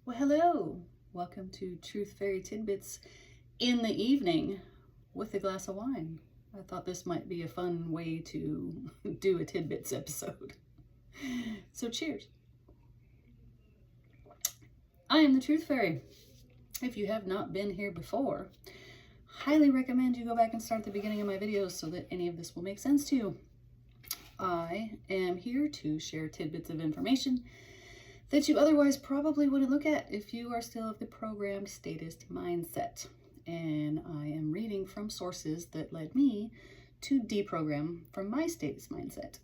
Well, hello. Welcome to Truth Fairy Tidbits in the evening with a glass of wine. I thought this might be a fun way to do a Tidbits episode. So cheers. I am the Truth Fairy. If you have not been here before, highly recommend you go back and start at the beginning of my videos so that any of this will make sense to you. I am here to share tidbits of information that you otherwise probably wouldn't look at if you are still of the programmed statist mindset. And I am reading from sources that led me to deprogram from my statist mindset,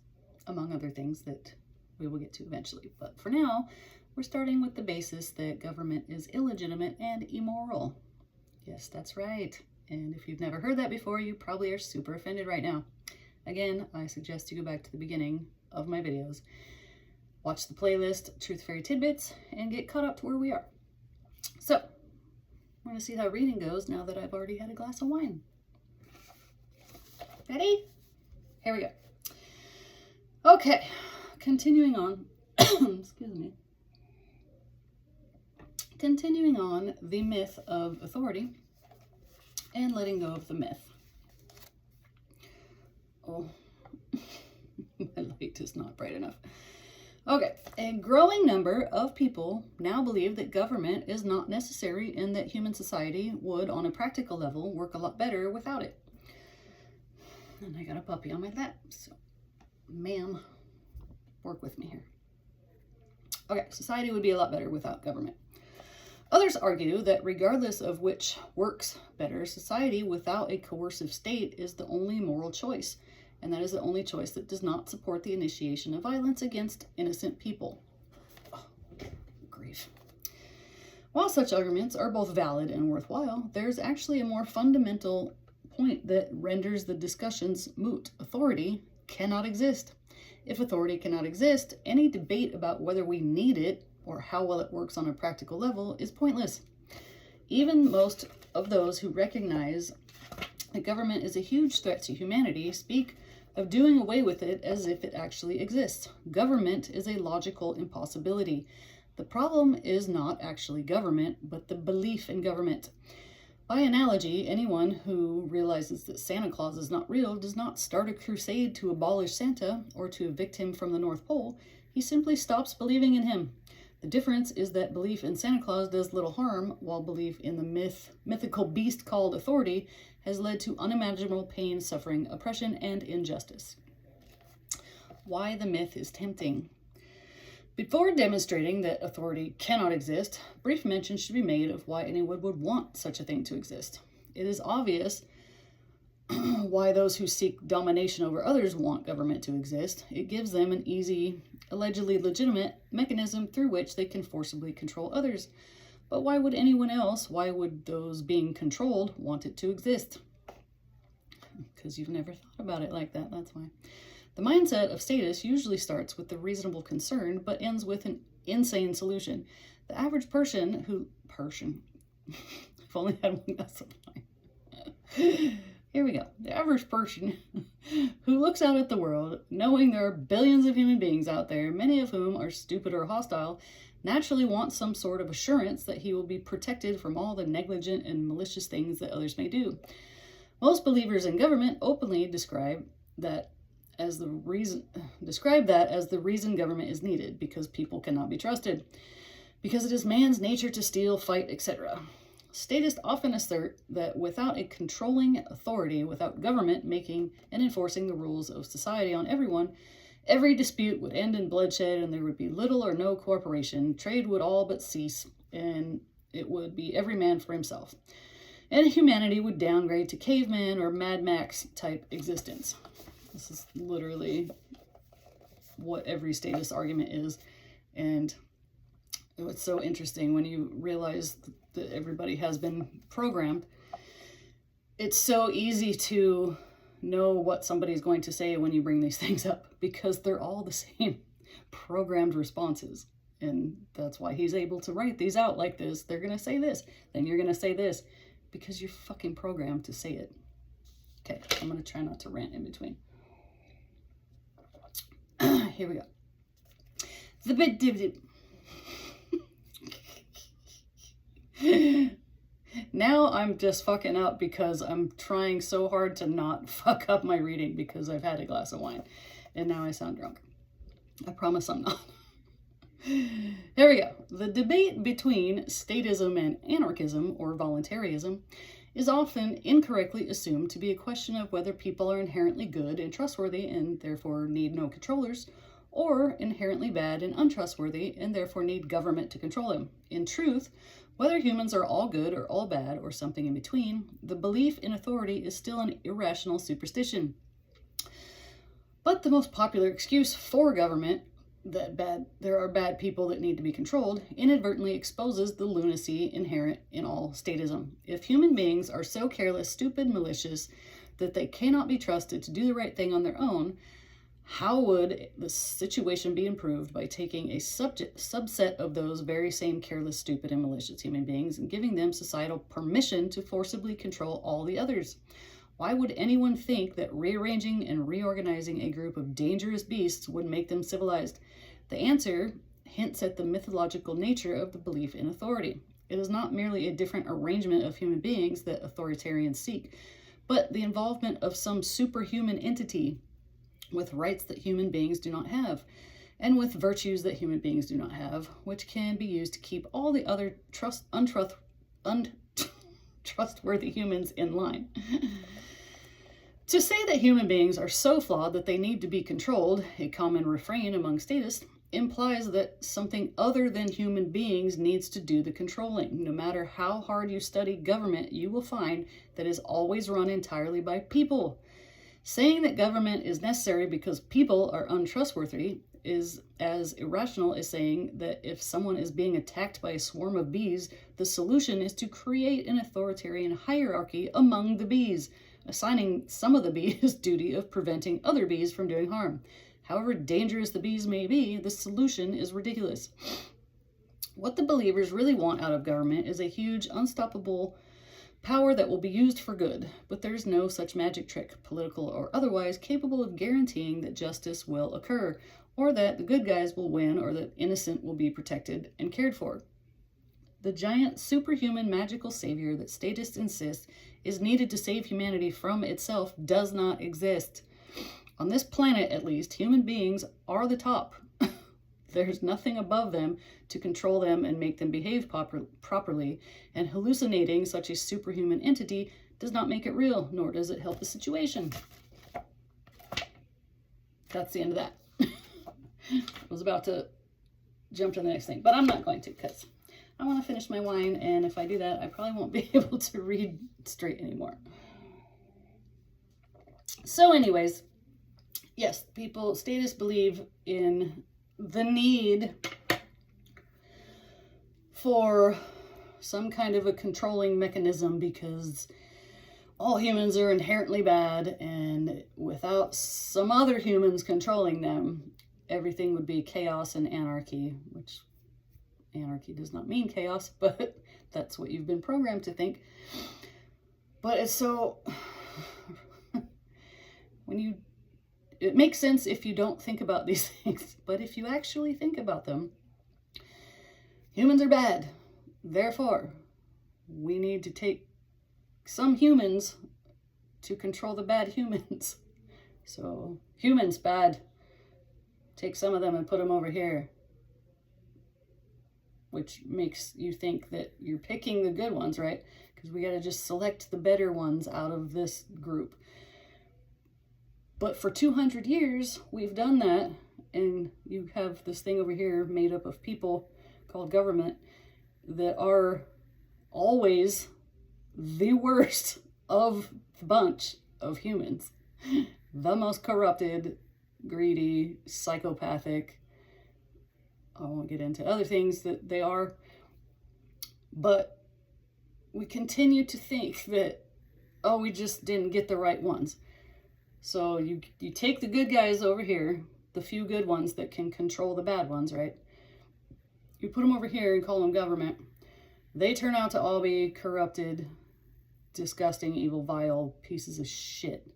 among other things that we will get to eventually. But for now, we're starting with the basis that government is illegitimate and immoral. Yes, that's right. And if you've never heard that before, you probably are super offended right now. Again, I suggest you go back to the beginning of my videos, watch the playlist, Truth Fairy Tidbits, and get caught up to where we are. So, we're going to see how reading goes now that I've already had a glass of wine. Ready? Here we go. Okay, continuing on. Excuse me. Continuing on the myth of authority and letting go of the myth. Oh, my light is not bright enough. Okay, a growing number of people now believe that government is not necessary and that human society would, on a practical level, work a lot better without it. And I got a puppy on my lap, so ma'am, work with me here. Okay, society would be a lot better without government. Others argue that regardless of which works better, society without a coercive state is the only moral choice. And that is the only choice that does not support the initiation of violence against innocent people. Oh, grief. While such arguments are both valid and worthwhile, there's actually a more fundamental point that renders the discussions moot. Authority cannot exist. If authority cannot exist, any debate about whether we need it or how well it works on a practical level is pointless. Even most of those who recognize that government is a huge threat to humanity speak of doing away with it as if it actually exists. Government is a logical impossibility. The problem is not actually government, but the belief in government. By analogy, anyone who realizes that Santa Claus is not real does not start a crusade to abolish Santa or to evict him from the North Pole. He simply stops believing in him. The difference is that belief in Santa Claus does little harm, while belief in the mythical beast called authority has led to unimaginable pain, suffering, oppression, and injustice. Why the myth is tempting. Before demonstrating that authority cannot exist, brief mention should be made of why anyone would want such a thing to exist. It is obvious why those who seek domination over others want government to exist. It gives them an easy, allegedly legitimate mechanism through which they can forcibly control others. But why would anyone else, why would those being controlled want it to exist? Because you've never thought about it like that, that's why. The mindset of status usually starts with the reasonable concern, but ends with an insane solution. The average person I've only had one glass of wine. Here we go. The average person who looks out at the world, knowing there are billions of human beings out there, many of whom are stupid or hostile, naturally wants some sort of assurance that he will be protected from all the negligent and malicious things that others may do. Most believers in government openly describe that as the reason government is needed, because people cannot be trusted, because it is man's nature to steal, fight, etc. Statists often assert that without a controlling authority, without government making and enforcing the rules of society on everyone, every dispute would end in bloodshed and there would be little or no cooperation. Trade would all but cease, and it would be every man for himself. And humanity would downgrade to caveman or Mad Max type existence. This is literally what every statist argument is. And it's so interesting when you realize that everybody has been programmed. It's so easy to know what somebody's going to say when you bring these things up, because they're all the same programmed responses. And that's why he's able to write these out like this. They're going to say this, then you're going to say this, because you're fucking programmed to say it. Okay, I'm going to try not to rant in between. Here we go. The bit. now I'm just fucking up because I'm trying so hard to not fuck up my reading because I've had a glass of wine and now I sound drunk. I promise I'm not. There we go. The debate between statism and anarchism, or voluntarism, is often incorrectly assumed to be a question of whether people are inherently good and trustworthy and therefore need no controllers, or inherently bad and untrustworthy and therefore need government to control them. In truth, whether humans are all good or all bad or something in between, the belief in authority is still an irrational superstition. But the most popular excuse for government, that there are bad people that need to be controlled, inadvertently exposes the lunacy inherent in all statism. If human beings are so careless, stupid, malicious that they cannot be trusted to do the right thing on their own, how would the situation be improved by taking a subset of those very same careless, stupid, and malicious human beings and giving them societal permission to forcibly control all the others? Why would anyone think that rearranging and reorganizing a group of dangerous beasts would make them civilized? The answer hints at the mythological nature of the belief in authority. It is not merely a different arrangement of human beings that authoritarians seek, but the involvement of some superhuman entity with rights that human beings do not have, and with virtues that human beings do not have, which can be used to keep all the other untrustworthy humans in line. To say that human beings are so flawed that they need to be controlled, a common refrain among statists, implies that something other than human beings needs to do the controlling. No matter how hard you study government, you will find that it is always run entirely by people. Saying that government is necessary because people are untrustworthy is as irrational as saying that if someone is being attacked by a swarm of bees, the solution is to create an authoritarian hierarchy among the bees, assigning some of the bees duty of preventing other bees from doing harm. However dangerous the bees may be, the solution is ridiculous. What the believers really want out of government is a huge, unstoppable power that will be used for good, but there's no such magic trick, political or otherwise, capable of guaranteeing that justice will occur, or that the good guys will win, or that innocent will be protected and cared for. The giant, superhuman, magical savior that statists insist is needed to save humanity from itself does not exist. On this planet, at least, human beings are the top. There's nothing above them to control them and make them behave properly, and hallucinating such a superhuman entity does not make it real, nor does it help the situation. That's the end of that. I was about to jump to the next thing, but I'm not going to because I want to finish my wine, and if I do that, I probably won't be able to read straight anymore. So anyways, yes, statists believe in the need for some kind of a controlling mechanism because all humans are inherently bad, and without some other humans controlling them, everything would be chaos and anarchy, which anarchy does not mean chaos, but that's what you've been programmed to think. But it's so... It makes sense if you don't think about these things, but if you actually think about them, humans are bad. Therefore, we need to take some humans to control the bad humans. So, humans bad. Take some of them and put them over here. Which makes you think that you're picking the good ones, right? Because we got to just select the better ones out of this group. But for 200 years, we've done that, and you have this thing over here made up of people called government that are always the worst of the bunch of humans. The most corrupted, greedy, psychopathic. I won't get into other things that they are, but we continue to think that, oh, we just didn't get the right ones. So you take the good guys over here, the few good ones that can control the bad ones, right? You put them over here and call them government. They turn out to all be corrupted, disgusting, evil, vile pieces of shit.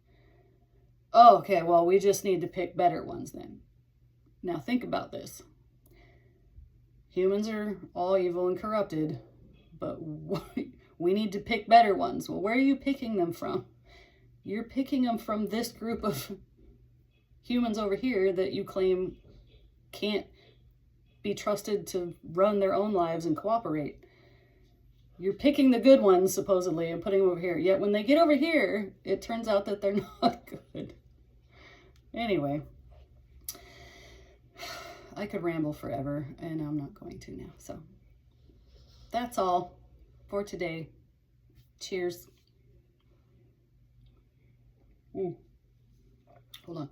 Oh, okay, well, we just need to pick better ones then. Now think about this. Humans are all evil and corrupted, but We need to pick better ones. Well, where are you picking them from? You're picking them from this group of humans over here that you claim can't be trusted to run their own lives and cooperate. You're picking the good ones, supposedly, and putting them over here. Yet when they get over here, it turns out that they're not good. Anyway, I could ramble forever, and I'm not going to now. So that's all for today. Cheers. Hold on.